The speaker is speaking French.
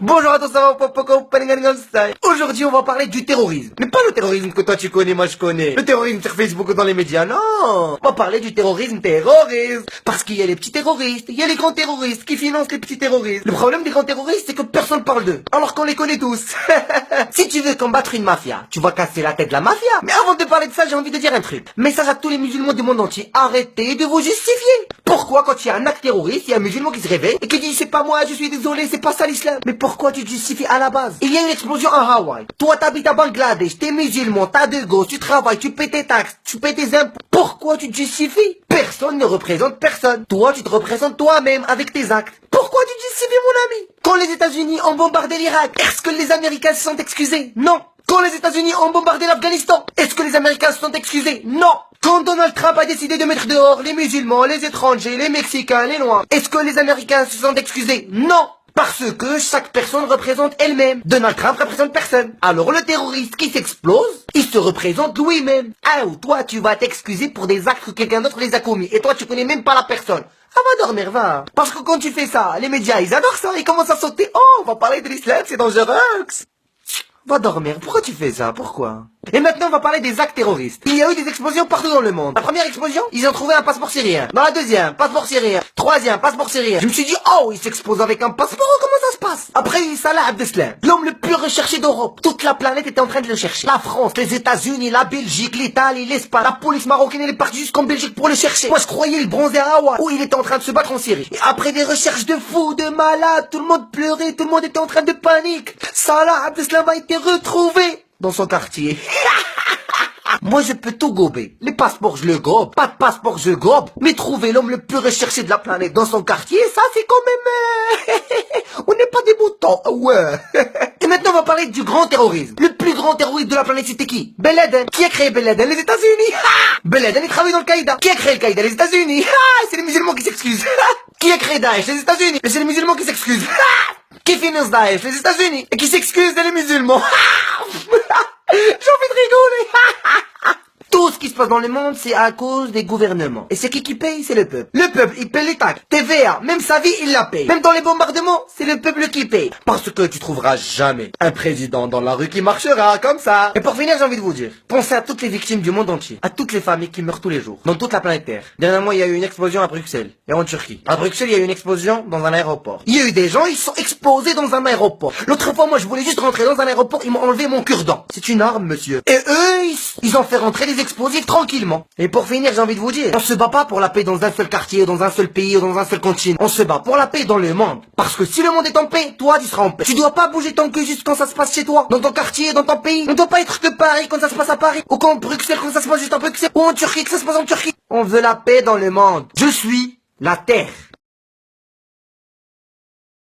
Bonjour à tous, ça va, aujourd'hui on va parler du terrorisme. Mais pas le terrorisme que toi tu connais, moi je connais. Le terrorisme sur Facebook ou dans les médias, non. On va parler du terrorisme terroriste. Parce qu'il y a les petits terroristes, il y a les grands terroristes qui financent les petits terroristes. Le problème des grands terroristes, c'est que personne parle d'eux. Alors qu'on les connaît tous. Si tu veux combattre une mafia, tu vas casser la tête de la mafia. Mais avant de parler de ça, j'ai envie de dire un truc. Message à tous les musulmans du monde entier. Arrêtez de vous justifier. Pourquoi quand il y a un acte terroriste, il y a un musulman qui se réveille et qui dit c'est pas moi, je suis désolé, c'est pas ça l'islam. Mais pourquoi tu te justifies à la base? Il y a une explosion à Hawaï. Toi t'habites à Bangladesh, t'es musulman, t'as deux gosses, tu travailles, tu paies tes taxes, tu paies tes impôts. Pourquoi tu te justifies? Personne ne représente personne. Toi tu te représentes toi-même avec tes actes. Pourquoi tu te justifies mon ami? Quand les États-Unis ont bombardé l'Irak, est-ce que les Américains se sont excusés? Non. Quand les États-Unis ont bombardé l'Afghanistan, est-ce que les Américains se sont excusés? Non. Quand Donald Trump a décidé de mettre dehors les musulmans, les étrangers, les Mexicains, les Noirs, est-ce que les Américains se sont excusés? Non. Parce que chaque personne représente elle-même. Donald Trump représente personne. Alors le terroriste qui s'explose, il se représente lui-même. Ah, ou toi tu vas t'excuser pour des actes que quelqu'un d'autre les a commis. Et toi tu connais même pas la personne. Ah, va dormir, va. Parce que quand tu fais ça, les médias ils adorent ça, ils commencent à sauter. Oh, on va parler de l'islam, c'est dangereux. Va dormir, pourquoi tu fais ça? Pourquoi? Et maintenant on va parler des actes terroristes. Il y a eu des explosions partout dans le monde. La première explosion, ils ont trouvé un passeport syrien. Dans la deuxième, passeport syrien. Troisième, passeport syrien. Je me suis dit, oh, il s'explose avec un passeport, comment ça se passe? Après, Salah Abdeslam, l'homme le plus recherché d'Europe. Toute la planète était en train de le chercher. La France, les États-Unis, la Belgique, l'Italie, l'Espagne. La police marocaine, elle est partie jusqu'en Belgique pour le chercher. Moi je croyais le bronzer à Hawaï, où il était en train de se battre en Syrie. Et après des recherches de fous, de malades, tout le monde pleurait, tout le monde était en train de panique. Salah Abdeslam a été retrouvé dans son quartier. Moi je peux tout gober. Les passeports je le gobe, pas de passeport je gobe. Mais trouver l'homme le plus recherché de la planète dans son quartier, ça c'est quand même... On n'est pas des boutons, ouais. Et maintenant on va parler du grand terrorisme. Le plus grand terroriste de la planète c'était qui? Ben Laden. Qui a créé Ben Laden? Les États-Unis. Ben Laden il travaille dans le Qaïda. Qui a créé le Qaïda? Les États-Unis. C'est les musulmans qui s'excusent. Qui a créé Daesh? Les États-Unis. Et c'est les musulmans qui s'excusent. Qui finance Daesh? Les États-Unis. Et qui s'excusent, c'est les musulmans. J'ai envie de rigoler. Tout ce qui se passe dans le monde, c'est à cause des gouvernements. Et c'est qui paye? C'est le peuple. Le peuple, il paye les taxes. TVA, même sa vie, il la paye. Même dans les bombardements, c'est le peuple qui paye. Parce que tu trouveras jamais un président dans la rue qui marchera comme ça. Et pour finir, j'ai envie de vous dire, pensez à toutes les victimes du monde entier. À toutes les familles qui meurent tous les jours. Dans toute la planète Terre. Dernièrement, il y a eu une explosion à Bruxelles. Et en Turquie. À Bruxelles, il y a eu une explosion dans un aéroport. Il y a eu des gens, ils sont explosés dans un aéroport. L'autre fois, moi, je voulais juste rentrer dans un aéroport, ils m'ont enlevé mon cure-dent. C'est une arme, monsieur. Et eux, ils ont fait rentrer des explosifs tranquillement. Et pour finir, j'ai envie de vous dire, on se bat pas pour la paix dans un seul quartier, dans un seul pays ou dans un seul continent. On se bat pour la paix dans le monde. Parce que si le monde est en paix, toi, tu seras en paix. Tu dois pas bouger ton cul juste quand ça se passe chez toi, dans ton quartier, dans ton pays. On doit pas être que Paris quand ça se passe à Paris, ou quand Bruxelles quand ça se passe juste à Bruxelles, ou en Turquie quand ça se passe en Turquie. On veut la paix dans le monde. Je suis la terre.